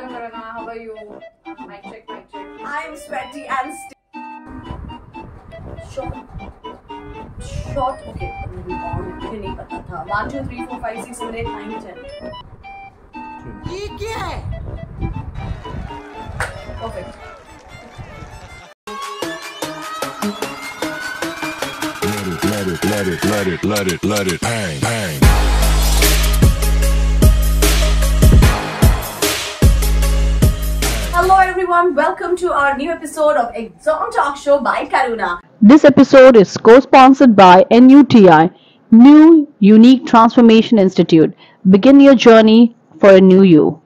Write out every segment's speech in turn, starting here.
Hello, Karuna. How are you? Mic check, mic check. I'm sweaty and short. Okay, मुझे नहीं पता था. 1, 2, 3, 4, 5, 6, 7, 8, 9, 10. ये क्या है? Perfect. Let it bang, bang. Hello everyone, welcome to our new episode of Exam Talk Show by Karuna. This episode is co-sponsored by NUTI, New Unique Transformation Institute. Begin your journey for a new you.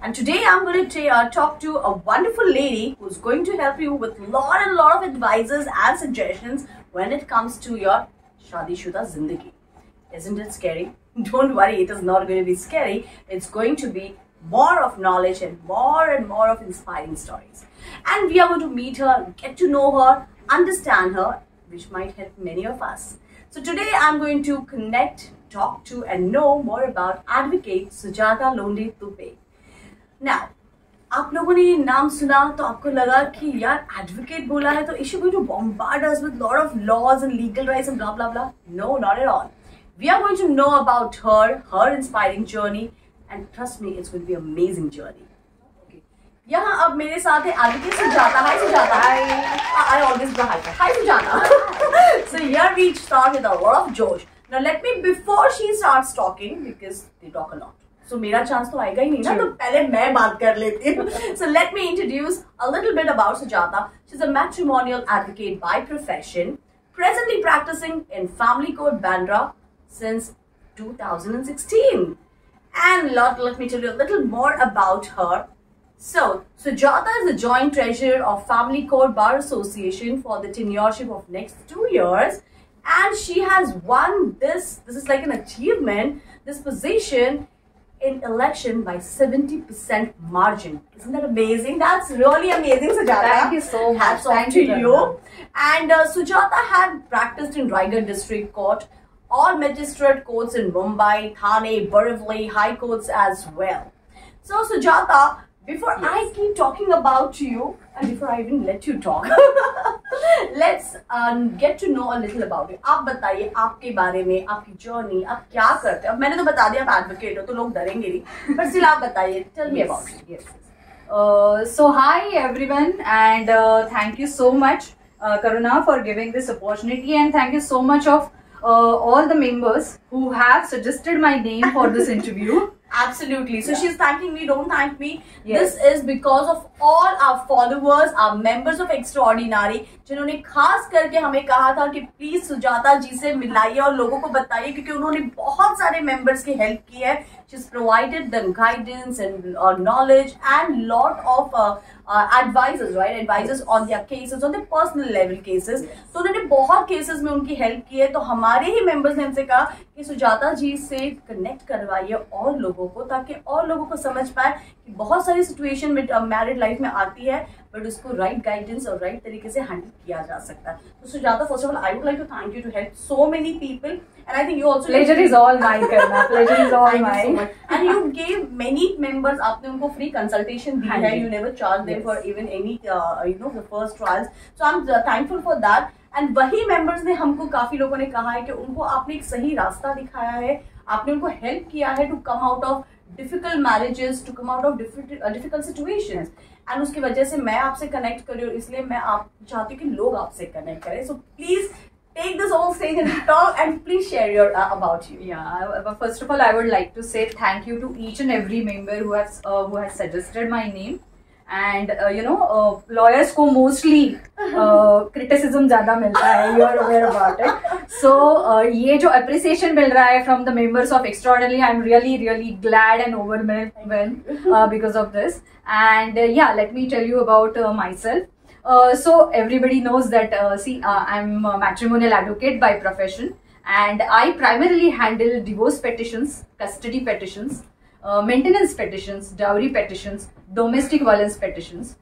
And today I'm going to talk to a wonderful lady who's going to help you with lot of advices and suggestions when it comes to your Shadi-Shuda Zindagi. Isn't it scary? Don't worry, it is not going to be scary. It's going to be more of knowledge and more of inspiring stories. And we are going to meet her, get to know her, understand her, which might help many of us. So today I'm going to connect, talk to and know more about Advocate Sujata Londe Tupe. Now, आप लोगों ने ये नाम सुना तो आपको लगा कि यार advocate बोला है तो is she going to bombard us with lot of laws and legal rights and blah blah blah? No, not at all. We are going to know about her inspiring journey, and trust me, it's going to be an amazing journey. Okay. यहाँ अब मेरे साथ है Advocate Sujata. Hi Sujata. Hi. I always go hi. Hi Sujata. So here we start with a lot of josh. Now let me, before she starts talking, because they talk a lot. So मेरा chance तो आएगा ही नहीं ना, तो पहले मैं बात कर लेती हूँ. So let me introduce a little bit about Sujata. She's a matrimonial advocate by profession, presently practicing in Family Court Bandra since 2016. And let me tell you a little more about her. So Sujata is the joint treasurer of Family Court Bar Association for the tenureship of next 2 years, and she has won this is like an achievement, this position in election by 70% margin. Isn't that amazing? That's really amazing, Sujata. Thank you so much. Hats off to you. And Sujata had practiced in Raigad District Court, all magistrate courts in Mumbai, Thane, Borivali, high courts as well. So Sujata, before I keep talking about you, and before I even let you talk, let's get to know a little about you. आप बताइए आपके बारे में, आपकी journey, आप क्या करते हैं? अब मैंने तो बता दिया आप advocate हो, तो लोग डरेंगे नहीं. पर still आप बताइए. Tell me about it. Yes. So hi everyone, and thank you so much, Karuna, for giving this opportunity, and thank you so much of all the members who have suggested my name for this interview. Absolutely. So she's thanking me. Don't thank me. Yes. This is because of all our followers, our members of Extraordinary, जिन्होंने खास करके हमें कहा था कि please Sujata जी से मिलाइए और लोगों को बताइए, क्योंकि उन्होंने बहुत सारे members की हेल्प की है. She's provided them guidance and knowledge and lot of advisors, right? Advisors on their cases, on their personal level cases. तो उन्होंने बहुत cases में उनकी हेल्प की है. तो हमारे ही members ने हमसे कहा कि सुजाता जी से कनेक्ट करवाइए और लोगों को, ताकि और लोगों को समझ पाए कि बहुत सारी सिचुएशन में मैरिड लाइफ में आती है, बट उसको राइट गाइडेंस और राइट तरीके से हैंडल किया जा सकता है. तो Sujata, first of all I would like to thank you to help so many people, and I think you also Pleasure is all mine, Karuna. Pleasure is all mine. And you gave many members, आपने उनको free consultation दी है. You never charge them for even any the first trials. So I'm thankful for that. And वही members ने हमको, काफी लोगों ने कहा है कि उनको आपने एक सही रास्ता दिखाया है, आपने उनको हेल्प किया है to come out of difficult marriages, to come out of difficult situations. And उसकी वजह से मैं आपसे कनेक्ट कर रही हूँ, इसलिए मैं आप चाहती हूँ कि लोग आपसे कनेक्ट करें. So please take this whole stage and talk, and please share your about you. Yeah. First of all, I would like to say thank you to each and every member who has suggested my name. And lawyers को mostly criticism ज़्यादा मिलता है. You are aware about it. So ये जो appreciation मिल रहा है from the members of Extraordinary, I'm really glad and overwhelmed because of this. And yeah, let me tell you about myself. So everybody knows that I'm a matrimonial advocate by profession, and I primarily handle divorce petitions, custody petitions, maintenance petitions, dowry petitions, domestic violence petitions.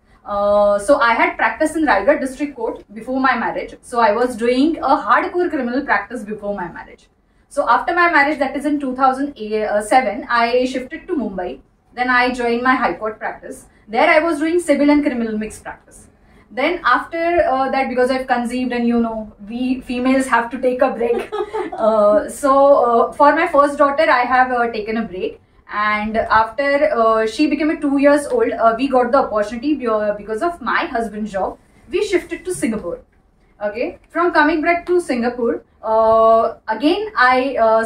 So I had practiced in Raigad District Court before my marriage. So I was doing a hardcore criminal practice before my marriage. So after my marriage, that is in 2007, I shifted to Mumbai. Then I joined my High Court practice. There I was doing civil and criminal mixed practice. Then after that, because I've conceived and you know, we females have to take a break. So for my first daughter, I have taken a break. And after she became 2 years old, we got the opportunity because of my husband's job. We shifted to Singapore. Okay, from coming back to Singapore, again I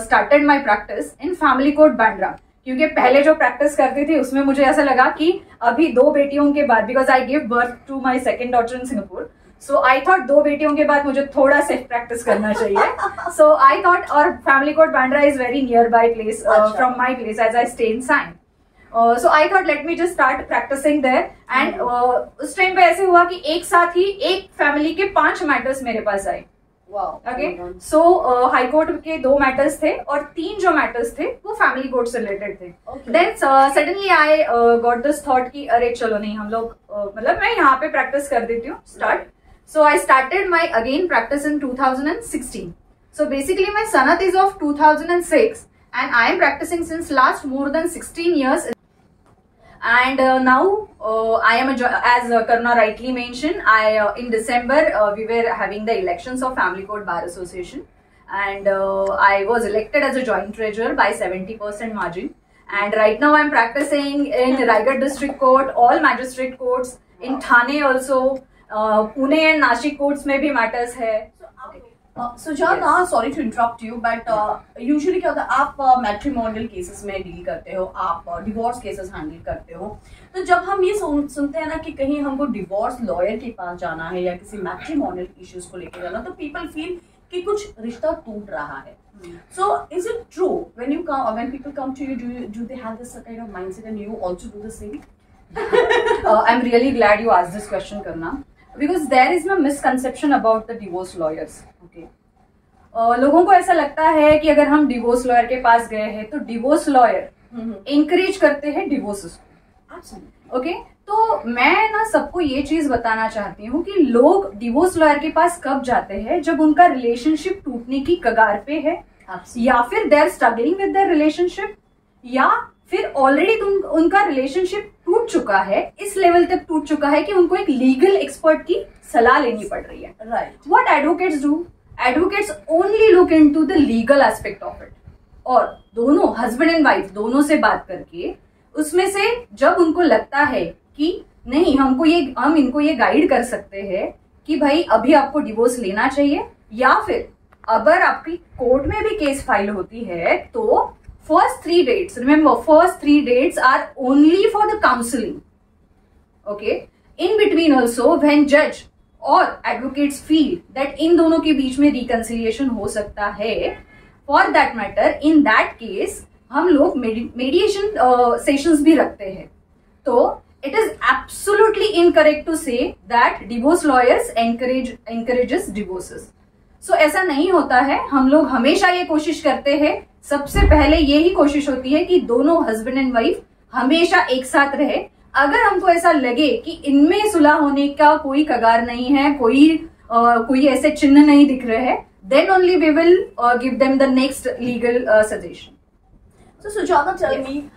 started my practice in Family Court Bandra. क्योंकि पहले जो practice करती थी उसमें मुझे ऐसा लगा कि अभी 2 बेटियों के बाद, because I give birth to my second daughter in Singapore, so I thought 2 बेटियों के बाद मुझे थोड़ा सेल्फ प्रैक्टिस करना चाहिए. सो आई थॉट, और family court Bandra is very near by place from my place as I stay in Sion. So I thought let me just start practicing there. And उस time पे ऐसे हुआ कि एक साथ ही एक फैमिली के 5 मैटर्स मेरे पास आए. ओके, सो हाई कोर्ट के 2 मैटर्स थे और 3 जो मैटर्स थे वो फैमिली कोर्ट से रिलेटेड थे. Then suddenly I got this thought कि अरे चलो नहीं, हम लोग मतलब मैं यहाँ पे प्रैक्टिस कर देती हूँ start. So I started my again practice in 2016. So basically my सनत is of 2006 and I am practicing since last more than 16 years. And now I am as Karuna rightly mentioned, in December we were having the elections of Family Court Bar Association, and I was elected as a joint treasurer by 70% margin. And right now I am practicing in Raigad District Court, all magistrate courts, in Thane also, Pune and Nashik courts में भी matters है. Sujata, sorry to interrupt you, but usually क्या होता है, आप matrimonial cases में deal करते हो, आप डिवोर्स केसेस हैंडल करते हो. तो जब हम ये सुनते हैं ना कि कहीं हमको डिवोर्स लॉयर के पास जाना है या किसी मैट्रिमोनियल इश्यूज को लेकर जाना, तो पीपल फील कि कुछ रिश्ता टूट रहा है. So is it true when people come to you, do they have this kind of mindset and you also do the same? I'm really glad you asked this question, Karuna, because there is no misconception about the divorce lawyers. Okay, लोगों को ऐसा लगता है कि अगर हम divorce lawyer के पास गए हैं तो डिवोर्स लॉयर इंकरेज करते हैं डिवोर्सेस को. ओके, तो मैं ना सबको ये चीज बताना चाहती हूँ कि लोग डिवोर्स लॉयर के पास कब जाते हैं, जब उनका रिलेशनशिप टूटने की कगार पे है, या फिर they are struggling with their relationship, या फिर ऑलरेडी उनका रिलेशनशिप टूट चुका है, इस लेवल तक टूट चुका है कि उनको एक लीगल एक्सपर्ट की सलाह लेनी पड़ रही है. Right. What advocates do, advocates only look into the legal aspect of it, और दोनों हस्बैंड एंड वाइफ दोनों से बात करके उसमें से जब उनको लगता है कि नहीं, हम इनको ये गाइड कर सकते हैं कि भाई अभी आपको डिवोर्स लेना चाहिए, या फिर अगर आपकी कोर्ट में भी केस फाइल होती है तो first 3 dates, remember, first 3 dates are only for the counseling. Okay, in between also when judge or advocates feel that इन दोनों के बीच में reconciliation हो सकता है, for that matter, in that case हम लोग mediation sessions भी रखते हैं. तो it is absolutely incorrect to say that divorce lawyers encourages divorces. So ऐसा नहीं होता है. हम लोग हमेशा ये कोशिश करते हैं, सबसे पहले यही कोशिश होती है कि दोनों हस्बैंड एंड वाइफ हमेशा एक साथ रहे. अगर हमको ऐसा लगे कि इनमें सुलह होने का कोई कगार नहीं है, कोई ऐसे चिन्ह नहीं दिख रहे हैं, then only we will give them the next legal suggestion. So Sujata, tell me,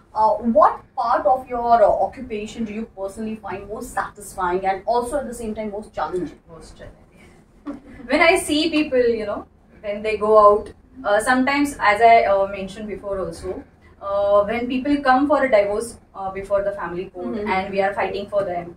what part of your occupation do you personally find most satisfying and also at the same time most challenging? When I see people, you know, when they go out, sometimes, as I mentioned before also, when people come for a divorce before the family court, and we are fighting for them,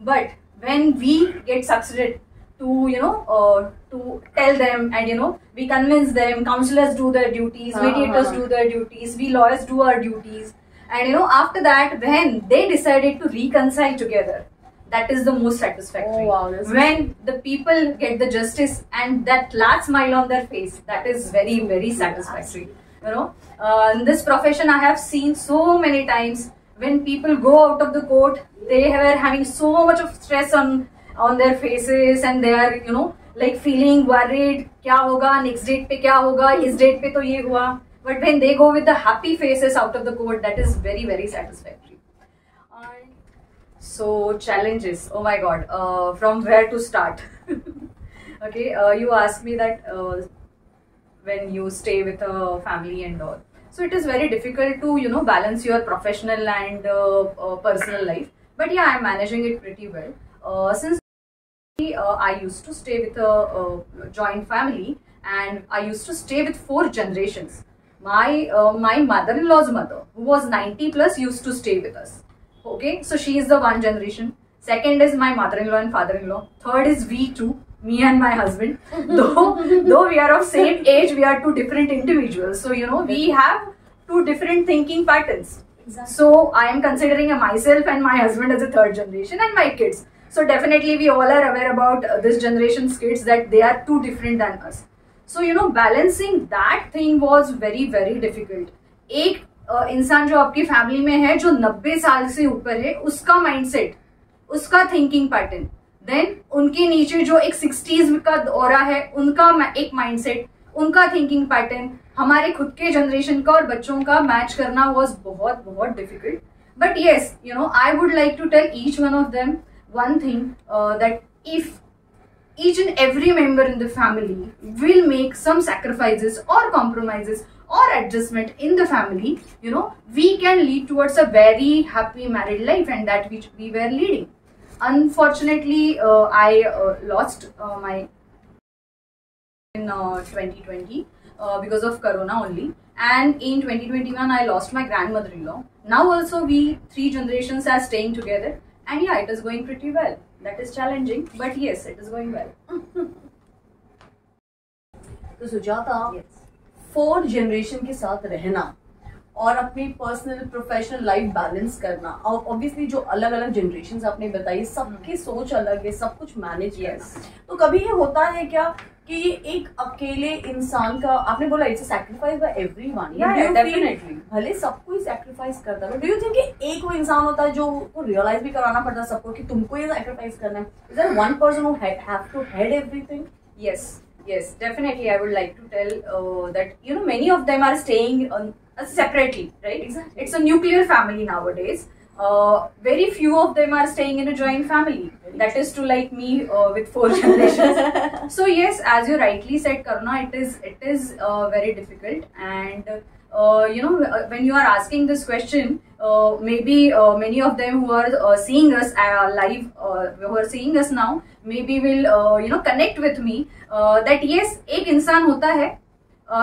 but when we get succeeded to, you know, to tell them, and you know, we convince them, counselors do their duties, mediators do their duties, we lawyers do our duties, and you know, after that, when they decided to reconcile together, that is the most satisfactory. Oh, wow, when the people get the justice and that last smile on their face, that is very, very satisfactory. You know, in this profession I have seen so many times when people go out of the court, they were having so much of stress on their faces, and they are, you know, like feeling worried, क्या होगा next date पे, क्या होगा इस date पे तो ये हुआ. But when they go with the happy faces out of the court, that is very, very satisfactory. So challenges, oh my god, from where to start? Okay, you asked me that when you stay with a family and all. So it is very difficult to, you know, balance your professional and personal life. But yeah, I'm managing it pretty well. Since I used to stay with a joint family, and I used to stay with 4 generations. My mother-in-law's mother, who was 90 plus, used to stay with us. Okay, so she is the 1 generation. Second is my mother-in-law and father-in-law. Third is we two, me and my husband. Though we are of same age, we are 2 different individuals. So, you know, we have 2 different thinking patterns. Exactly. So I am considering myself and my husband as a 3rd generation, and my kids. So definitely we all are aware about this generation's kids, that they are too different than us. So, you know, balancing that thing was very very difficult. एक इंसान जो आपकी family में है, जो 90 साल से ऊपर है, उसका माइंडसेट, उसका थिंकिंग पैटर्न, देन उनके नीचे जो एक 60s का दौरा है, उनका एक माइंडसेट, उनका थिंकिंग पैटर्न, हमारे खुद के जनरेशन का और बच्चों का मैच करना वॉज बहुत बहुत difficult. But yes, you know, I would like to tell each one of them one thing, that if each and every member in the family will make some sacrifices or compromises or adjustment in the family, you know, we can lead towards a very happy married life, and that which we were leading. Unfortunately, I lost my in 2020 because of Corona only, and in 2021 I lost my grandmother-in-law. Now also we 3 generations are staying together. And yeah, it is going pretty well. That is challenging, but yes, it is going well. तो Sujata, Yes. 4 generation के साथ रहना और अपनी personal professional life balance करना, और obviously जो अलग अलग जनरेशन आपने बताई, सबकी सोच अलग है, सब कुछ मैनेज करना. तो कभी ये होता है क्या कि ये एक अकेले इंसान का, आपने बोला it's sacrifice by everyone, definitely, भले सबको ही सैक्रिफाइस करता है, डू यू थिंक कि एक वो इंसान होता है जो को रियलाइज भी कराना पड़ता है सबको कि तुमको ये सैक्रिफाइस करना है? Is there one person who have to head everything? Yes, definitely. I would like to tell that, you know, many of them are staying separately, right? Exactly. It's a nuclear family nowadays. Very few of them are staying in a joint family. That is to like me with 4 generations. So yes, as you rightly said, Karuna, it is very difficult. And you know, when you are asking this question, maybe many of them who are seeing us live, who are seeing us now, maybe will you know, connect with me that yes, एक इंसान होता है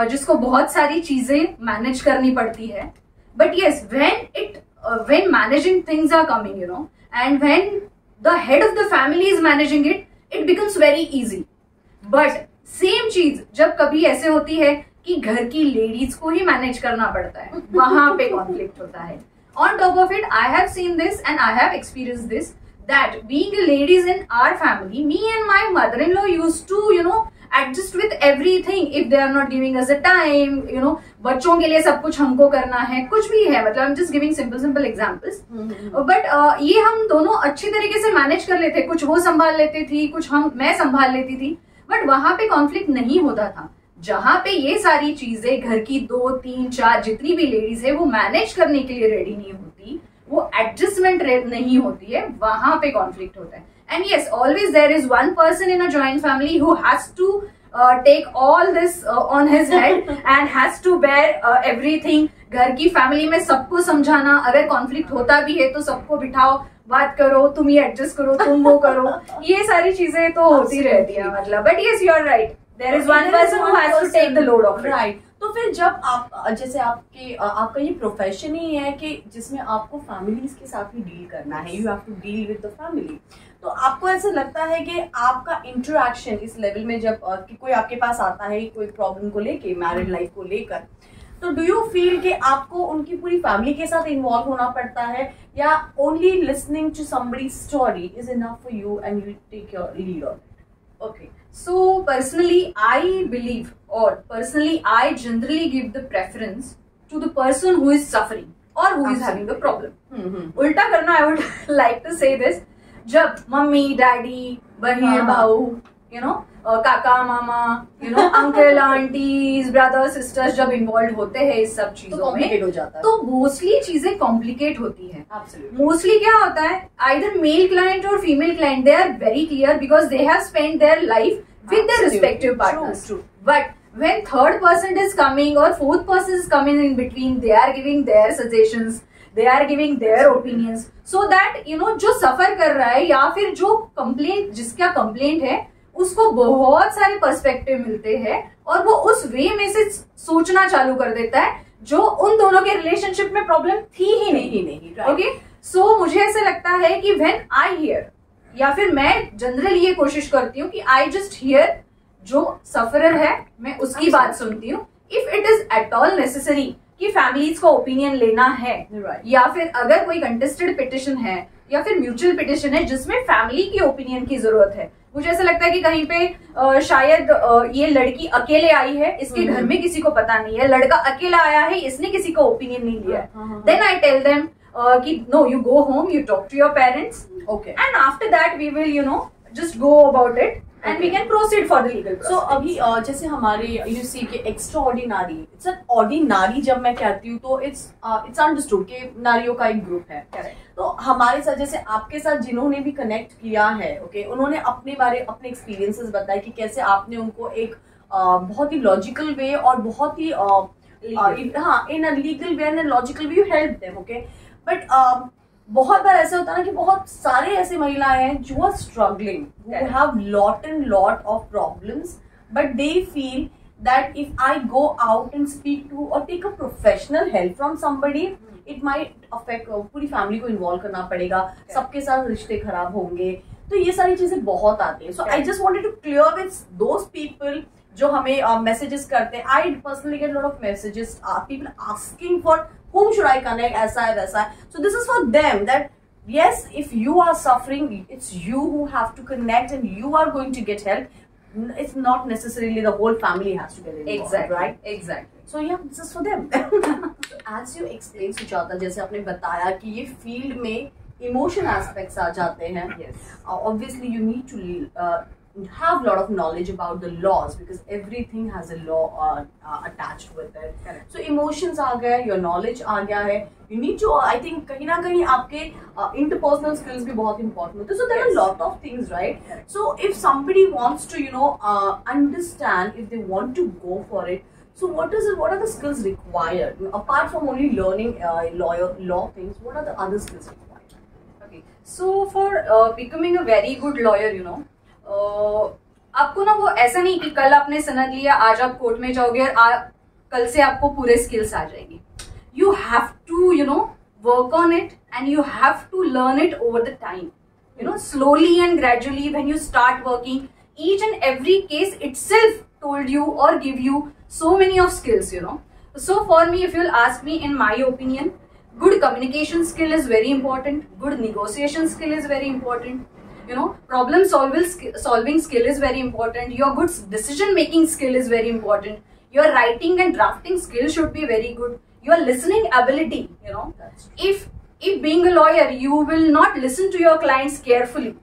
जिसको बहुत सारी चीजें manage करनी पड़ती है. But yes, when managing things are coming, you know, and when the head of the family is managing it, it becomes very easy. But same चीज जब कभी ऐसे होती है कि घर की लेडीज को ही मैनेज करना पड़ता है, वहां पे कॉन्फ्लिक्ट होता है. On top of it, I have seen this and I have experienced this, that being a ladies in our family, me and my mother-in-law used to, you know, adjust with everything. If they are not giving us a time, you know, बच्चों के लिए सब कुछ हमको करना है, कुछ भी है, मतलब I'm just giving simple examples. But ये हम दोनों अच्छी तरीके से मैनेज कर लेते, कुछ वो संभाल लेती थी, कुछ मैं संभाल लेती थी. बट वहां पे कॉन्फ्लिक्ट नहीं होता था. जहां पे ये सारी चीजें घर की 2, 3, 4 जितनी भी लेडीज है वो मैनेज करने के लिए रेडी नहीं होती, वो एडजस्टमेंट नहीं होती है, वहां पे कॉन्फ्लिक्ट होता है. And yes, always there is one person in a joint family who has to take all this on his head and has to bear everything. घर की फैमिली में सबको समझाना, अगर कॉन्फ्लिक्ट होता भी है तो सबको बिठाओ, बात करो, तुम ये एडजस्ट करो, तुम वो करो, ये सारी चीजें तो होती रहती है, मतलब. But yes, you are right, there is one person who has to take the load of it. Right. तो फिर जब आप, जैसे आपका ये प्रोफेशन ही है कि जिसमें आपको फैमिलीज के साथ ही डील करना है, you have to deal with the family, तो आपको ऐसा लगता है कि आपका इंटरेक्शन इस लेवल में जब कि कोई आपके पास आता है कोई प्रॉब्लम को लेके, मैरिड लाइफ को लेकर, तो डू यू फील कि आपको उनकी पूरी फैमिली के साथ इन्वॉल्व होना पड़ता है, या only listening to somebody's story is enough for you and you take your lead on it? Okay, so personally I believe, or personally I generally give the preference to the person who is suffering or who is having the problem. उल्टा करना, I would like to say this, जब mummy, daddy, बहन, भाऊ, you know, काका, मामा, you know, uncle, aunties, brother, sisters जब involve होते हैं इस सब चीजों में, हो जाता है, तो मोस्टली चीजें कॉम्प्लिकेट होती है. Absolutely. मोस्टली क्या होता है, आइदर मेल क्लाइंट और female client, they are very clear because they have spend their life with their respective partners. True. But when third person is coming or fourth person is coming in between, they are giving their suggestions, they are giving their opinions, so that जो सफर कर रहा है या फिर जो complaint, जिसका complaint है, उसको बहुत सारे पर्सपेक्टिव मिलते हैं और वो उस वे में से सोचना चालू कर देता है जो उन दोनों के रिलेशनशिप में प्रॉब्लम थी ही नहीं। ओके, सो मुझे ऐसा लगता है कि व्हेन आई हियर, या फिर मैं जनरली ये कोशिश करती हूँ कि आई जस्ट हियर, जो सफरर है मैं उसकी बात सुनती हूँ। If it is at all necessary कि फैमिलीज का ओपिनियन लेना है, या फिर अगर कोई कंटेस्टेड पिटिशन है या फिर म्यूचुअल पिटिशन है जिसमें फैमिली की ओपिनियन की जरूरत है, मुझे ऐसा लगता है कि कहीं पे शायद ये लड़की अकेले आई है, इसके घर में किसी को पता नहीं है, लड़का अकेला आया है, इसने किसी का ओपिनियन नहीं लिया, देन आई टेल देम कि no, you go home, you talk to your parents, okay, and after that we will just go about it and we can proceed for the legal process. So अभी जैसे हमारे you see कि extraordinary, it's an ordinary जब मैं कहती हूँ तो it's understood कि नारियों का एक ग्रुप है। Correct. तो हमारे साथ, जैसे आपके साथ जिन्होंने भी कनेक्ट किया है, ओके, उन्होंने अपने एक्सपीरियंसेस बताए कि कैसे आपने उनको एक बहुत ही लॉजिकल वे और बहुत ही in a legal way and logical way you help them, okay. But बहुत बार ऐसा होता है ना कि बहुत सारे ऐसे महिलाएं हैं जो are struggling, who have lot and lot of problems, but they feel that if I go out and speak to or take a professional help from somebody, it might affect पूरी फैमिली को involve करना पड़ेगा, सबके साथ रिश्ते खराब होंगे, तो ये सारी चीजें बहुत आती है। So I just wanted to clear with those people जो हमें मैसेजेस करते हैं। I personally get lot of messages, people asking for whom should I connect, ऐसा है वैसा है। So this is for them that yes, if you are suffering, it's you who have to connect and you are going to get help. It's not necessarily the whole family has to get involved, exactly, right? Exactly. So yeah, this is for them. So as you explained, Sujata, जैसे आपने बताया कि ये field में emotion aspects आ जाते हैं। Yes. Obviously you need to have a lot of knowledge about the laws because everything has a law attached with it. Correct. So emotions आ गए, your knowledge आ गया है, you need to I think कहीं ना कहीं आपके interpersonal skills भी बहुत important होते हैं. So there are a lot of things, right? Correct. So if somebody wants to understand, if they want to go for it, so what are the skills required apart from only learning law things? What are the other skills required? Okay, so for becoming a very good lawyer, आपको ना वो ऐसा नहीं कि कल आपने सनद लिया, आज आप कोर्ट में जाओगे और कल से आपको पूरे स्किल्स आ जाएंगे। You have to work on it and you have to learn it over the time, slowly and gradually when you start working, each and every case itself told you or give you so many of skills. So for me, if you'll ask me, in my opinion, good communication skill is very important, good negotiation skill is very important, problem solving skill is very important, your good decision making skill is very important, your writing and drafting skill should be very good, your listening ability, if being a lawyer you will not listen to your clients carefully,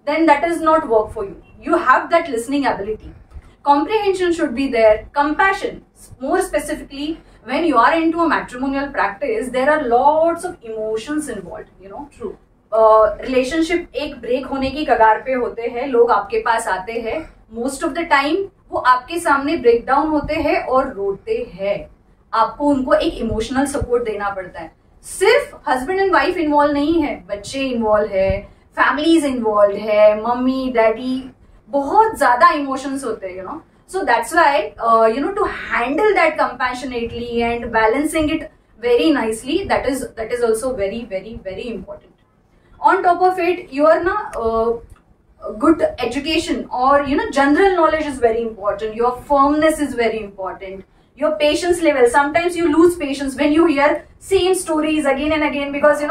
then that is not work for you. You have that listening ability. Comprehension should be there, compassion, more specifically when you are into a matrimonial practice, there are lots of emotions involved, True. Relationship एक break होने की कगार पे होते हैं, लोग आपके पास आते हैं, मोस्ट ऑफ द टाइम वो आपके सामने ब्रेक डाउन होते हैं और रोते हैं, आपको उनको एक इमोशनल सपोर्ट देना पड़ता है। सिर्फ हस्बैंड एंड वाइफ इन्वॉल्व नहीं है, बच्चे इन्वॉल्व है, फैमिलीज इन्वॉल्व है, मम्मी डैडी, बहुत ज्यादा इमोशंस होते हैं, so that's why to handle that compassionately and balancing it very nicely, that is also very very very important. On top of it, your good education or general knowledge is very important, your firmness is very important, your patience level. Sometimes you lose patience when you hear same stories again and again because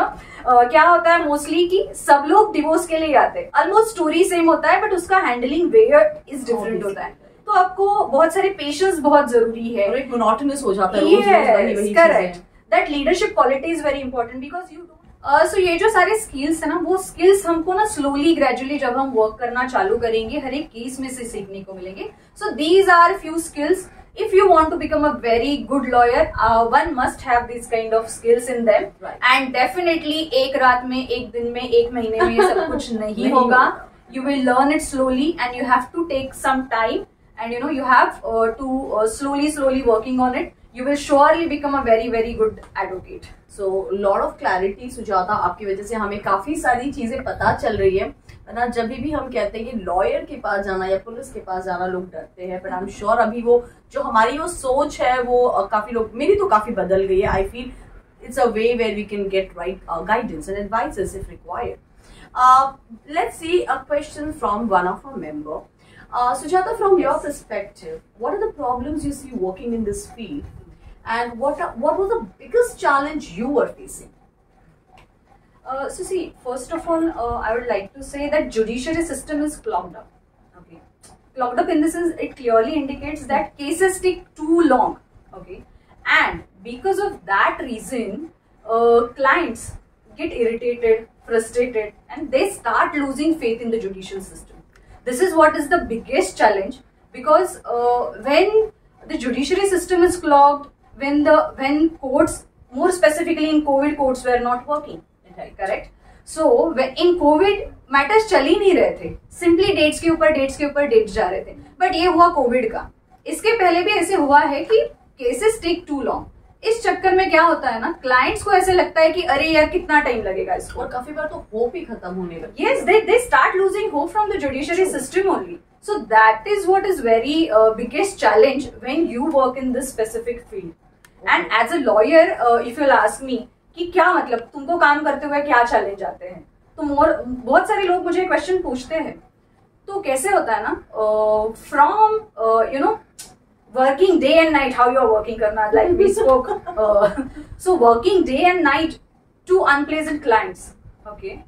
क्या होता है mostly कि सब लोग divorce के लिए आते हैं, ऑलमोस्ट स्टोरी सेम होता है बट उसका हैंडलिंग वे इज डिफरेंट होता है, तो आपको बहुत सारे पेशेंस बहुत जरूरी है, एक मोनोटोनस हो जाता है। Correct, that leadership quality is very important because you so ये जो सारे स्किल्स है ना, वो स्किल्स हमको ना स्लोली ग्रेजुअली जब हम वर्क करना चालू करेंगे हर एक केस में से सीखने को मिलेंगे। So these are few skills, if you want to become a very good lawyer, one must have these kind of skills in them, right. And definitely एक रात में, एक दिन में, एक महीने में ये सब कुछ नहीं होगा, you will learn it slowly and you have to take some time and you have to slowly working on it. You will surely become a very good advocate. So lot of clarity Sujata, आपकी वजह से हमें काफी सारी चीजें पता चल रही है ना। जब भी हम कहते हैं कि लॉयर के पास जाना या पुलिस के पास जाना लोग डरते हैं, बट आई एम श्योर अभी वो जो हमारी वो सोच है वो काफी लोग, मेरी तो काफी बदल गई है. I feel it's a way where we can get right guidance and advices if required. Let's see a question from one of our member. Sujata, from your perspective, what are the problems you see working in this field, and what was the biggest challenge you were facing? So see, first of all, I would like to say that judiciary system is clogged up. Okay, clogged up in the sense it clearly indicates that cases take too long. Okay, and because of that reason, clients get irritated, frustrated, and they start losing faith in the judicial system. This is what is the biggest challenge, because when the judiciary system is clogged, when courts, more specifically in COVID, courts were not working. Right. Correct. So when in COVID matters चल ही नहीं रहे थे, simply dates के ऊपर dates जा रहे थे. But ये हुआ COVID का. इसके पहले भी ऐसे हुआ है कि cases take too long. इस चक्कर में क्या होता है ना, क्लाइंट्स को ऐसे लगता है कि अरे यार कितना टाइम लगेगा इसको, और काफी बार तो होप ही खत्म होने लगता है. Yes, they start losing hope from the judiciary system only. So that is what is very biggest challenge when you work in this specific field. And as a lawyer, if you'll ask me कि क्या मतलब तुमको काम करते हुए क्या challenge आते हैं, तो बहुत सारे लोग मुझे क्वेश्चन पूछते हैं. तो कैसे होता है ना, from working day and night, how you are working करना, like we spoke, so working day and night to unpleasant clients. Okay,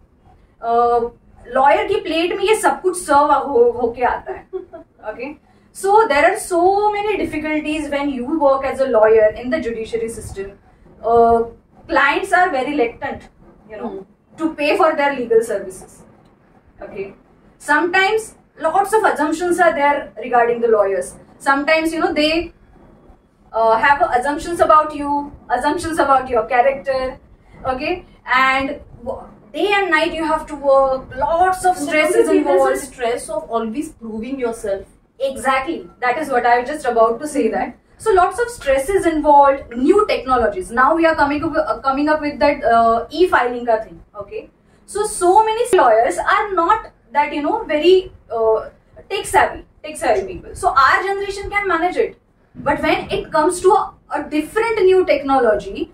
lawyer की प्लेट में ये सब कुछ सर्व होके आता है. Okay, so there are so many difficulties when you work as a lawyer in the judiciary system. Clients are very reluctant, to pay for their legal services. Okay, sometimes lots of assumptions are there regarding the lawyers. Sometimes they have assumptions about you, assumptions about your character. Okay, and day and night you have to work. Lots of stress is involved. There's a stress of always proving yourself. Exactly, that is what I was just about to say. That so lots of stress is involved. New technologies. Now we are coming up with that e-filing ka thing. Okay, so many lawyers are not that very tech savvy people. So our generation can manage it, but when it comes to a different new technology,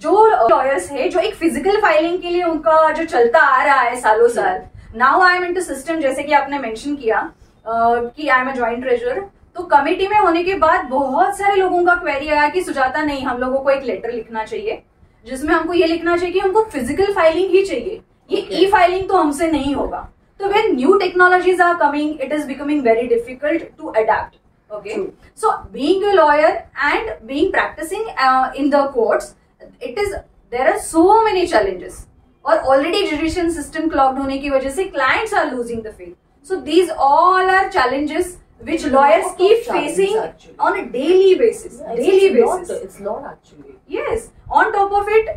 जो lawyers है जो एक physical filing के लिए उनका जो चलता आ रहा है सालों साल, now I am into system, जैसे कि आपने mention किया कि I am a joint treasurer, तो कमेटी में होने के बाद बहुत सारे लोगों का क्वेरी आया कि सुजाता नहीं, हम लोगों को एक लेटर लिखना चाहिए जिसमें हमको ये लिखना चाहिए कि हमको फिजिकल फाइलिंग ही चाहिए, ये ई फाइलिंग तो हमसे नहीं होगा. So when new technologies are coming, it is becoming very difficult to adapt. Okay. True. So being a lawyer and being practicing in the courts, there are so many challenges. और already judicial system clogged होने की वजह से clients are losing the faith. So these all are challenges which lawyers keep facing on a daily basis. It's not actually. Yes. On top of it,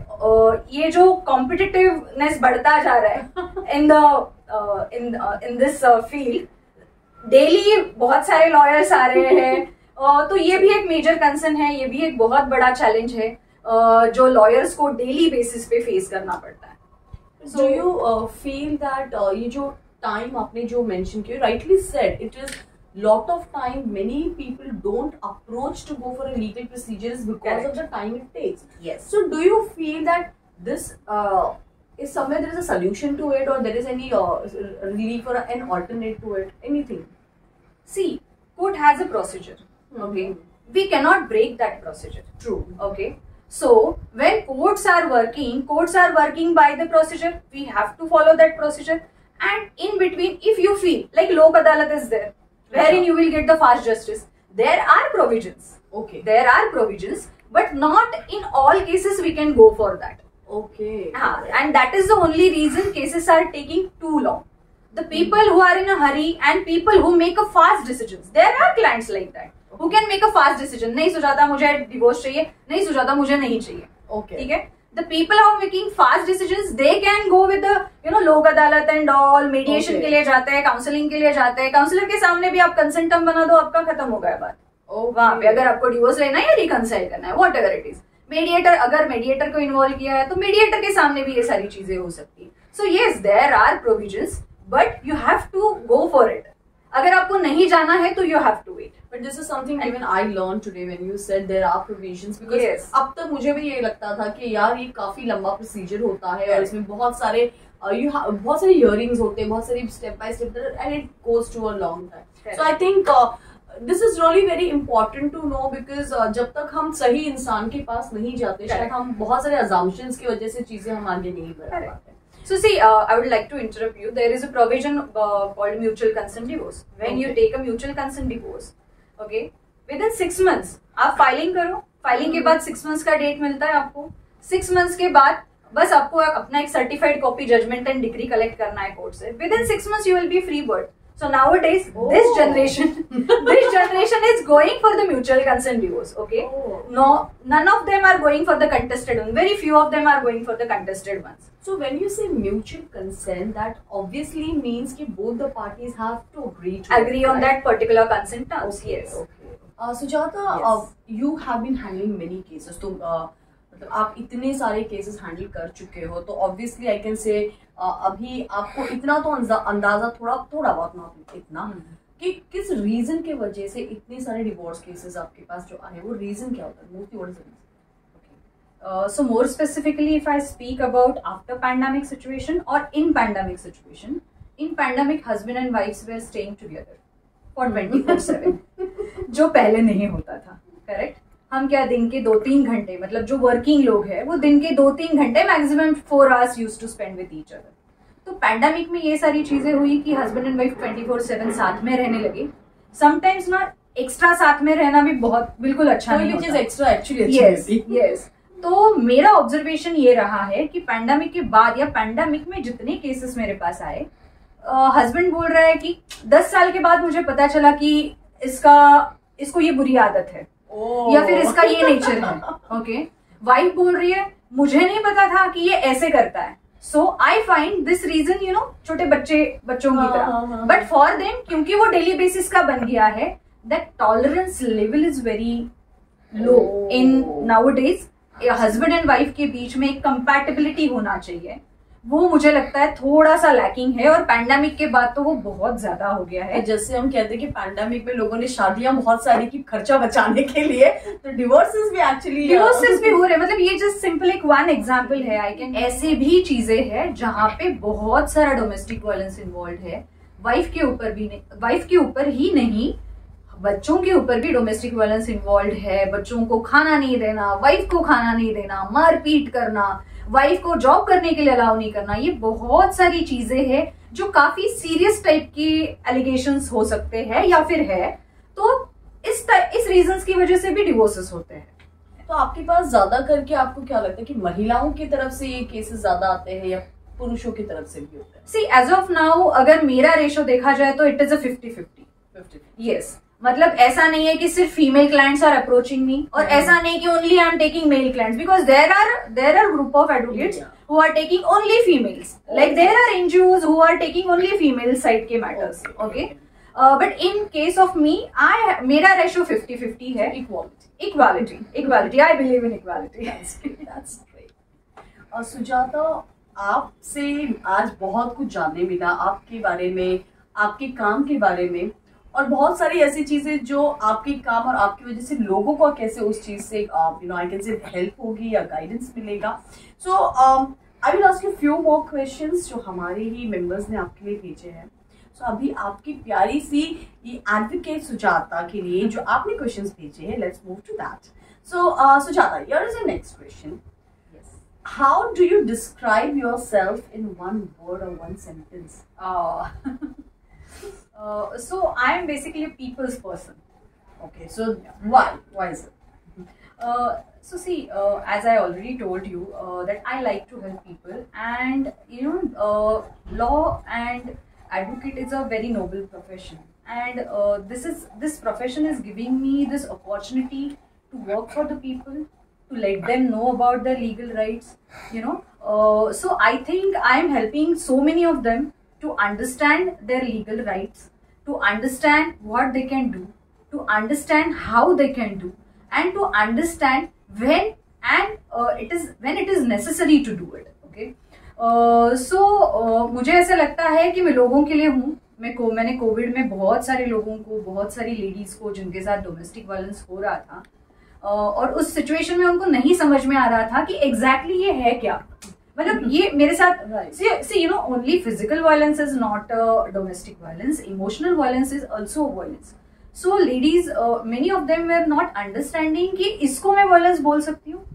ये जो competitiveness बढ़ता जा रहा है in this field, daily बहुत सारे lawyers आ रहे हैं, तो ये भी एक major concern है, ये भी एक बहुत बड़ा challenge है जो lawyers को daily basis पे face करना पड़ता है. So do you feel that ये जो time आपने जो mention किया, rightly said, it is lot of time many people don't approach to go for a legal procedures because of the time it takes. Yes. So do you feel that this is somewhere there is a solution to it, or there is any relief or an alternate to it, anything? See, court has a procedure. Okay, we cannot break that procedure. True. Okay, so when courts are working by the procedure. We have to follow that procedure, and in between, if you feel like Lok Adalat is there, wherein you will get the fast justice, there are provisions. Okay. There are provisions, but not in all cases we can go for that. Okay. And that is the only reason cases are taking too long. The people who are in a hurry and people who make a fast decisions, there are clients like that who can make a fast decision. नहीं सुजाता मुझे divorce चाहिए, नहीं सुजाता मुझे नहीं चाहिए. Okay. ठीक है? The people who are making fast decisions, they can go with the log adalat and all, mediation के लिए जाते हैं, काउंसलिंग के लिए जाते हैं. काउंसलर के सामने भी आप कंसेंट टर्म बना दो, आपका खत्म हो गया बात. वहां पे अगर आपको डिवोर्स लेना है या रिकंसाइल करना है, what ever it is. Mediator, अगर मीडिएटर को इन्वॉल्व किया है तो मीडिएटर के सामने भी ये सारी चीजें हो सकती है. So yes, there are provisions, but you have to go for it. अगर आपको नहीं जाना है तो you have to wait. But this is something even I learned today when you said there are provisions, because Yes. अब तक मुझे भी ये लगता था कि यार ये काफी लंबा प्रोसीजर होता है और इसमें बहुत सारे बहुत सारे हियरिंग्स होते हैं, बहुत सारी step by step, and it goes to a long time. So I think this is really very important to know, because जब तक हम सही इंसान के पास नहीं जाते, शायद हम बहुत सारे assumptions की वजह से चीजें हम आगे नहीं बढ़ा पाते. So see, I would like to interrupt you. There is a provision called mutual consent divorce. When you take a mutual consent divorce, okay, within 6 months आप फाइलिंग करो. फाइलिंग के बाद 6 months का डेट मिलता है आपको. 6 months के बाद बस आपको अपना एक certified copy judgment and decree collect करना है कोर्ट से. Within 6 months you will be free bird. So nowadays, this generation is going for the mutual consent divorce. Okay, no, none of them are going for the contested one. Very few of them are going for the contested ones. So when you say mutual consent, that obviously means कि both the parties have to agree on that particular consent terms. Okay, Yes. okay. Sujata, Yes. You have been handling many cases. तो मतलब आप इतने सारे cases handle कर चुके हो, तो ऑब्वियसली आई कैन से अभी आपको इतना तो अंदाजा थोड़ा बहुत ना इतना कि किस रीजन के वजह से इतने सारे डिवोर्स केसेस आपके पास जो आए, वो रीजन क्या होता है mostly? What is the reason? So more specifically, if I speak about after pandemic situation or in pandemic situation, in pandemic husband and wives were staying together for 24/7, जो पहले नहीं होता था. करेक्ट. हम क्या दिन के 2-3 घंटे, मतलब जो वर्किंग लोग हैं वो दिन के 2-3 घंटे maximum 4 hours use to spend with each other. तो पैंडेमिक में ये सारी चीजें हुई कि हस्बैंड एंड वाइफ 24/7 साथ में रहने लगे. समटाइम्स ना एक्स्ट्रा साथ में रहना भी बहुत बिल्कुल अच्छा नहीं होता. Extra actually. यस. तो मेरा ऑब्जर्वेशन ये रहा है कि पैंडेमिक के बाद या पैंडेमिक में जितने केसेस मेरे पास आए, हस्बैंड बोल रहा है कि 10 साल के बाद मुझे पता चला कि इसको ये बुरी आदत है, या फिर इसका ये नेचर है. ओके. वाइफ बोल रही है मुझे नहीं पता था कि ये ऐसे करता है. So I find this reason छोटे बच्चों की तरह, बट फॉर देम क्योंकि वो डेली बेसिस का बन गया है, that tolerance level is very low in nowadays. Husband and wife के बीच में एक कंपैटिबिलिटी होना चाहिए, वो मुझे लगता है थोड़ा सा लैकिंग है. और पैंडेमिक के बाद तो वो बहुत ज्यादा हो गया है. जैसे हम कहते हैं कि पैंडेमिक में लोगों ने शादियां बहुत सारी की खर्चा बचाने के लिए, तो डिवोर्सेस भी एक्चुअली हो रहे. मतलब ये जस्ट सिंपल एक वन एग्जांपल है. आई कैन ऐसे भी चीजें हैं जहाँ पे बहुत सारा डोमेस्टिक वायलेंस इन्वॉल्व है. वाइफ के ऊपर ही नहीं, बच्चों के ऊपर भी डोमेस्टिक वायलेंस इन्वॉल्व है. बच्चों को खाना नहीं देना, वाइफ को खाना नहीं देना, मारपीट करना, वाइफ को जॉब करने के लिए अलाउ नहीं करना, ये बहुत सारी चीजें हैं जो काफी सीरियस टाइप की एलिगेशंस हो सकते हैं या फिर है. तो इस रीजंस की वजह से भी डिवोर्सेस होते हैं. तो आपके पास ज्यादा करके आपको क्या लगता है कि महिलाओं की तरफ से ये केसेस ज्यादा आते हैं या पुरुषों की तरफ से भी होते हैं? सी एज ऑफ नाउ अगर मेरा रेशो देखा जाए तो इट इज अ 50-50. यस. मतलब ऐसा नहीं है कि सिर्फ female clients are approaching me, और ऐसा नहीं कि only I am taking male clients, because there are group of advocates who are taking only females, like there are NGOs who are taking only female side के matters. Okay. But in case of me, मेरा ratio 50-50 है. Equality. I believe in equality. Sujata, आपसे आज बहुत कुछ जानने मिला, आपके बारे में, आपके काम के बारे में, और बहुत सारी ऐसी चीजें जो आपके काम और आपकी वजह से लोगों को कैसे उस चीज से आई कैन से हेल्प होगी या गाइडेंस मिलेगा. So I will ask you few more questions जो हमारे ही मेंबर्स ने आपके लिए भेजे हैं. सो अभी आपकी प्यारी सी ये एडवोकेट सुजाता के लिए जो आपने क्वेश्चंस भेजे हैं, let's move to that. So Sujata, here is the next question. How do you describe yourself in one word और one sentence? So I am basically a people's person. Okay, so why is it? So see, as I already told you, that I like to help people, and law and advocate is a very noble profession, and this profession is giving me this opportunity to work for the people, to let them know about their legal rights, you know. So I think I am helping so many of them to understand their legal rights, to understand what they can do, to understand how they can do, and to understand when it is necessary to do it. Okay. मुझे ऐसा लगता है कि मैं लोगों के लिए हूँ. मैंने कोविड में बहुत सारे लोगों को, बहुत सारी लेडीज को जिनके साथ डोमेस्टिक वायलेंस हो रहा था, और उस सिचुएशन में उनको नहीं समझ में आ रहा था कि एग्जैक्टली ये है क्या. मतलब ये मेरे साथ see you know, only physical violence is not domestic violence, emotional violence is also violence. So ladies, many of them were not understanding कि इसको मैं वायलेंस बोल सकती हूँ,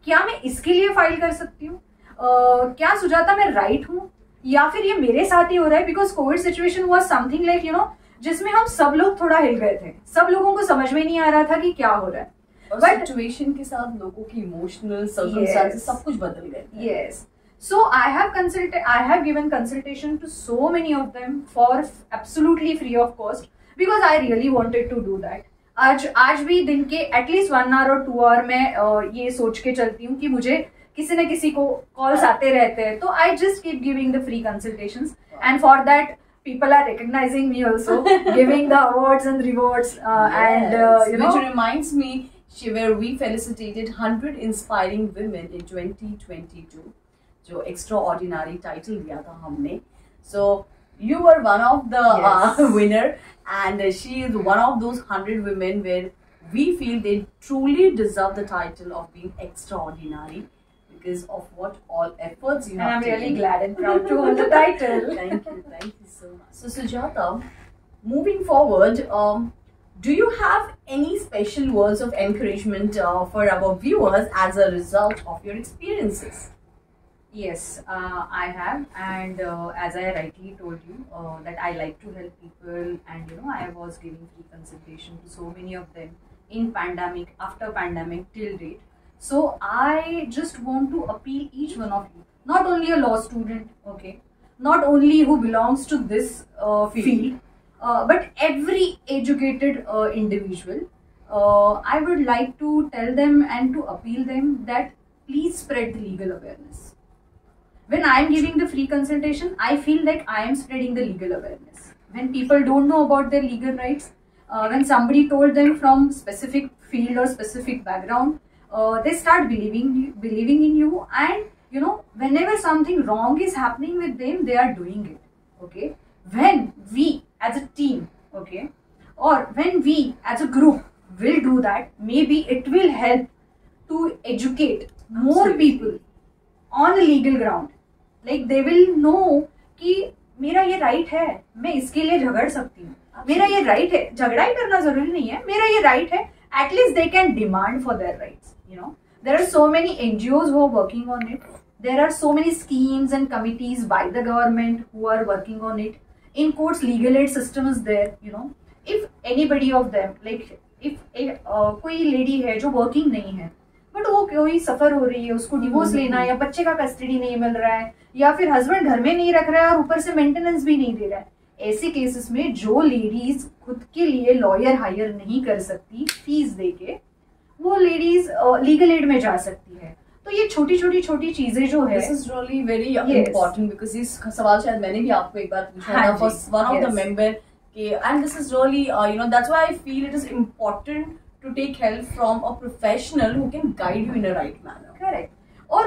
क्या मैं इसके लिए फाइल कर सकती हूँ, क्या सुजाता मैं राइट हूँ, या फिर ये मेरे साथ ही हो रहा है. Because Covid situation was something like you know, जिसमें हम सब लोग थोड़ा हिल गए थे, सब लोगों को समझ में नहीं आ रहा था कि क्या हो रहा है. बट सिचुएशन के साथ लोगों की इमोशनल सर्कमस्टेंसेस सब कुछ बदल गए. Yes. So I have given consultation to so many of them for absolutely free of cost, because I really wanted to do that. आज भी दिन के एटलीस्ट 1 hour और 2 hour मैं ये सोच के चलती हूँ कि मुझे किसी न किसी को कॉल्स आते रहते हैं, तो I just keep giving the free consultations, and for that people are recognizing me also, giving the awards and rewards, and you know, which reminds me, where we felicitated 100 inspiring women in 2022, जो extraordinary title दिया था हमने. So you were one of the winner, and she is one of those 100 women where we feel they truly deserve the title of being extraordinary because of what all efforts you have taken. I'm really glad and proud to hold the title. Thank you so much. So Sujata, moving forward, do you have any special words of encouragement for our viewers as a result of your experiences? Yes, I have, and as I rightly told you, that I like to help people, and you know, I was giving free consultation to so many of them in pandemic, after pandemic, till date. So I just want to appeal each one of you, not only a law student, okay, not only who belongs to this field, but every educated individual. I would like to tell them and to appeal them that please spread the legal awareness. When I am giving the free consultation, I feel like I am spreading the legal awareness. When people don't know about their legal rights, when somebody told them from specific field or specific background, they start believing in you, and you know, whenever something wrong is happening with them, they are doing it. Okay, when we as a team, okay, or when we as a group will do that, maybe it will help to educate more people on a legal ground. Like they will know कि मेरा ये right है, मैं इसके लिए झगड़ सकती हूँ, मेरा ये राइट है, झगड़ा ही करना जरूरी नहीं है, मेरा ये राइट है. At least they can demand for their rights. You know, there are so many NGOs who are working on it. There are so many schemes and committees by the government who are working on it. In courts, legal aid system is there. You know, if anybody of them, like if कोई lady है जो working नहीं है, but वो कोई सफर हो रही है, उसको डिवोर्स लेना है, या बच्चे का कस्टडी नहीं मिल रहा है, या फिर हस्बैंड घर में नहीं रख रहा है और ऊपर से मेंटेनेंस भी नहीं दे रहा है, ऐसे केसेस में जो लेडीज खुद के लिए लॉयर हायर नहीं कर सकती फीस देके, वो लेडीज लीगल एड में जा सकती है. तो ये छोटी छोटी चीजें जो है, this is really very important, because इस सवाल शायद मैंने भी आपको एक बार पूछा था for one of the member के, and this is really you know, that's why I feel it is important to take help from a professional who can guide you in a right manner. Correct. और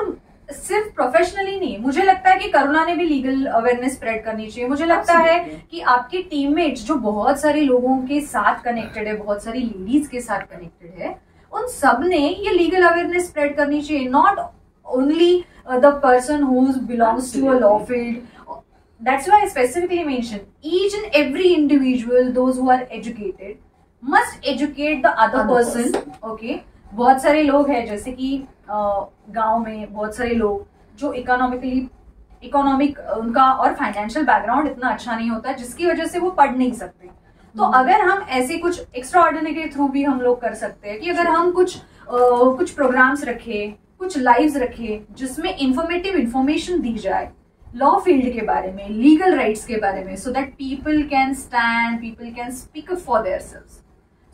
सिर्फ professionally नहीं, मुझे लगता है कि करुणा ने भी लीगल अवेयरनेस स्प्रेड करनी चाहिए. मुझे लगता है कि आपके टीममेट्स जो बहुत सारे लोगों के साथ कनेक्टेड है, बहुत सारी लेडीज के साथ कनेक्टेड है, उन सब ने ये लीगल अवेयरनेस स्प्रेड करनी चाहिए. Not only the person who belongs to a law field. That's why I specifically mentioned each and every individual, those who are educated, must educate the other person. Okay, बहुत सारे लोग हैं जैसे कि गांव में बहुत सारे लोग जो इकोनॉमिक उनका और फाइनेंशियल बैकग्राउंड इतना अच्छा नहीं होता, जिसकी वजह से वो पढ़ नहीं सकते. तो अगर हम ऐसे कुछ एक्स्ट्रा ऑर्डिनरी के थ्रू भी हम लोग कर सकते हैं कि अगर हम कुछ प्रोग्राम्स रखे, कुछ लाइव्स रखे जिसमें इंफॉर्मेटिव इंफॉर्मेशन दी जाए लॉ फील्ड के बारे में, लीगल राइट्स के बारे में, so that people can stand, people can speak up for their selves.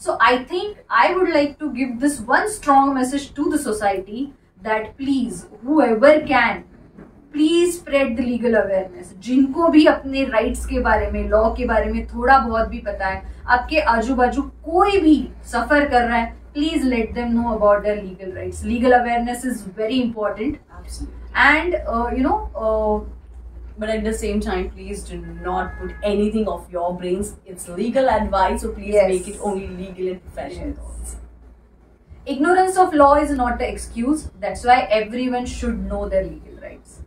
So I think I would like to give this one strong message to the society that please, whoever can, please spread the legal awareness. जिनको भी अपने rights के बारे में, law के बारे में थोड़ा बहुत भी पता है, आपके आजू बाजू कोई भी सफर कर रहा है, please let them know about their legal rights. Legal awareness is very important. And but at the same time, please do not put anything of your brains. It's legal advice, so please make it only legal and professional. Ignorance of law is not an excuse. That's why everyone should know their legal rights,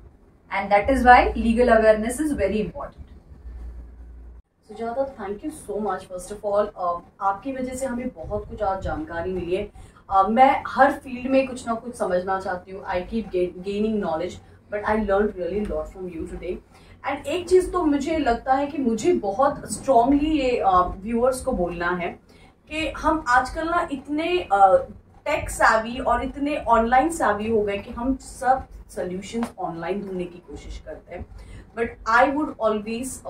and that is why legal awareness is very important. Sujata, thank you so much. First of all, आपकी वजह से हमें बहुत कुछ आज जानकारी मिली है. मैं हर फील्ड में कुछ ना कुछ समझना चाहती हूँ. I keep gaining knowledge, but I learn really lot from you today. And एक चीज तो मुझे लगता है कि मुझे बहुत स्ट्रांगली ये व्यूअर्स को बोलना है कि हम आजकल ना इतने टेक सैवी और इतने ऑनलाइन सैवी हो गए कि हम सब सॉल्यूशंस ऑनलाइन ढूंढने की कोशिश करते हैं. But I would always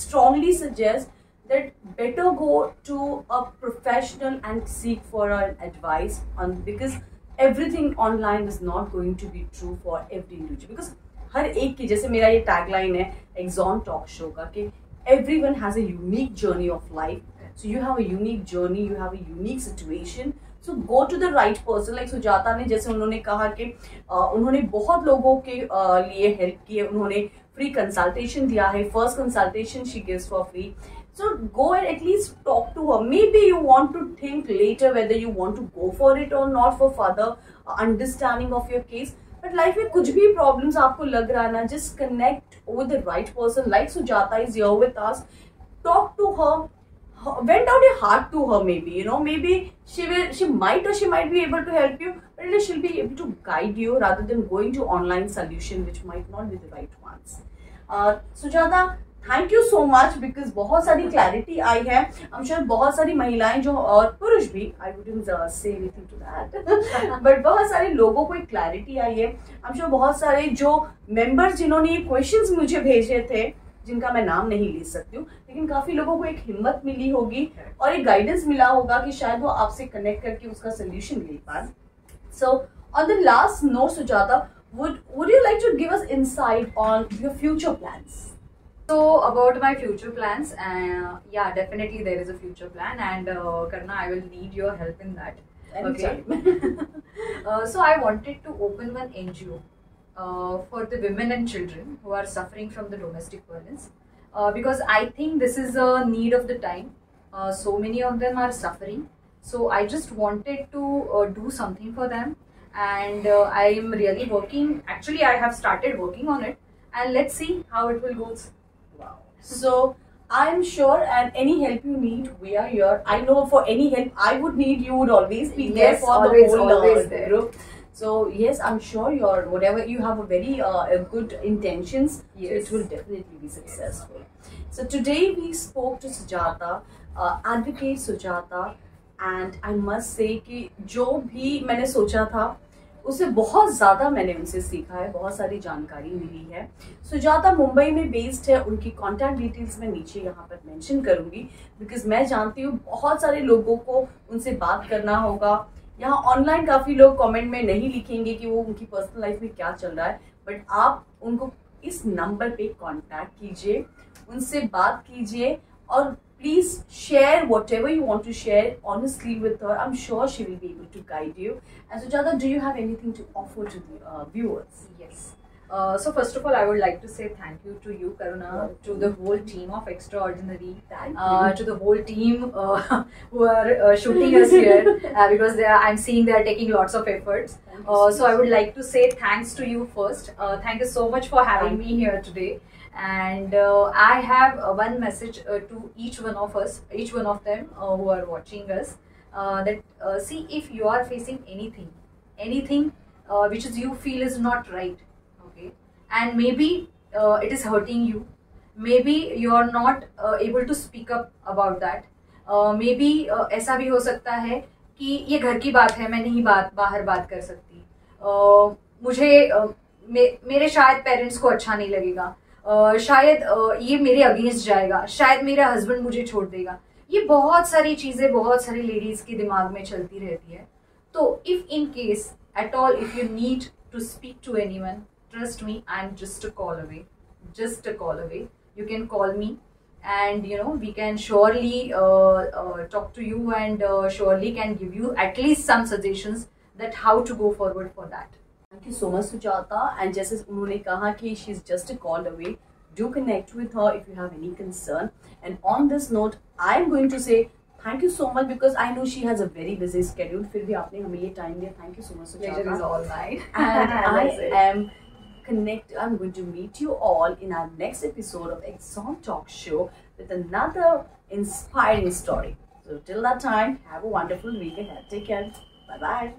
strongly suggest that better go to a professional and seek for an advice on, because everything online is not going to be true for every individual. Because हर एक की, जैसे मेरा ये tagline है axon talk show का, कि everyone has a unique journey of life. So you have a unique journey, you have a unique situation. So go to the right person. Like Sujata ने, जैसे उन्होंने कहा कि उन्होंने बहुत लोगों के लिए हेल्प की है. उन्होंने फ्री कंसल्टेशन दिया है. First consultation she gives for free. So go and at least talk to her. Maybe you want to think later whether you want to go for it or not for further understanding of your case. But life में कुछ भी problems आपको लग रहा है ना, just connect with the right person. Like Sujata is here with us. Talk to her. Vent out your heart to her. Maybe maybe she might be able to help you, but at least she'll be able to guide you rather than going to online solution which might not be the right ones. Sujata, thank you so much, because बहुत सारी clarity आई है. I am sure बहुत सारी महिलाएं जो, और पुरुष भी, I wouldn't say anything to that, but बहुत सारे लोगों को एक क्लैरिटी आई है. आई एम श्योर बहुत सारे जो मेंबर्स जिन्होंने ये क्वेश्चंस मुझे भेजे थे, जिनका मैं नाम नहीं ले सकती हूँ, लेकिन काफी लोगों को एक हिम्मत मिली होगी और एक गाइडेंस मिला होगा कि शायद वो आपसे कनेक्ट करके उसका सोल्यूशन ले पाए. So on the last note, Sujata, would you like to give us insight on your future plans? So about my future plans, yeah, definitely there is a future plan, and Karna, I will need your help in that. Okay. So I wanted to open one NGO for the women and children who are suffering from the domestic violence, because I think this is a need of the time. So many of them are suffering, so I just wanted to do something for them, and I am really working. Actually, I have started working on it, and let's see how it will go. Wow. So I'm sure, and any help you need, we are here. I know for any help I would need, you would always be there for always, the whole always there. group. So yes, I'm sure you're, whatever you have a very good intentions, yes, so it will definitely be successful. So today we spoke to Sujata, advocate Sujata, and I must say कि जो भी मैंने सोचा था उससे बहुत ज़्यादा मैंने उनसे सीखा है. बहुत सारी जानकारी मिली है. सुजाता मुंबई में बेस्ड है. उनकी कॉन्टैक्ट डिटेल्स मैं नीचे यहाँ पर मेंशन करूँगी, बिकॉज मैं जानती हूँ बहुत सारे लोगों को उनसे बात करना होगा. यहाँ ऑनलाइन काफ़ी लोग कमेंट में नहीं लिखेंगे कि वो उनकी पर्सनल लाइफ में क्या चल रहा है, बट आप उनको इस नंबर पे कॉन्टैक्ट कीजिए, उनसे बात कीजिए, और please share whatever you want to share honestly with her. I'm sure she will be able to guide you. And Sujata, do you have anything to offer to the viewers? Yes. So first of all, I would like to say thank you to you, Karuna, to the whole team of Extraordinary, to the whole team who are shooting us here, because I'm seeing they are taking lots of efforts. So I would like to say thanks to you first. Thank you so much for having me here today. And I have one message to each one of us, each one of them who are watching us, that see, if you are facing anything which is you feel is not right, okay, and maybe it is hurting you, maybe you are not able to speak up about that, maybe ऐसा भी हो सकता है कि ये घर की बात है, मैं नहीं बाहर बात कर सकती, मुझे मेरे शायद पेरेंट्स को अच्छा नहीं लगेगा, शायद ये मेरे अगेंस्ट जाएगा, शायद मेरा हस्बैंड मुझे छोड़ देगा, ये बहुत सारी चीजें बहुत सारी लेडीज के दिमाग में चलती रहती है. तो if in case at all if you need to speak to anyone, trust me, I'm just a call away. Just a call away. You can call me, and you know, we can surely talk to you, and surely can give you at least some suggestions that how to go forward for that. Thank you so much, Sujata. And जैसे उन्होंने कहा कि she's just a call away, do connect with her if you have any concern. And on this note, I am going to say thank you so much, because I know she has a very busy schedule. फिर भी आपने हमें ये time दिया. Thank you so much, Sujata. Pleasure is all mine. And That's it. I'm going to meet you all in our next episode of Exam Talk Show with another inspiring story. So till that time, have a wonderful week ahead. Take care. Bye bye.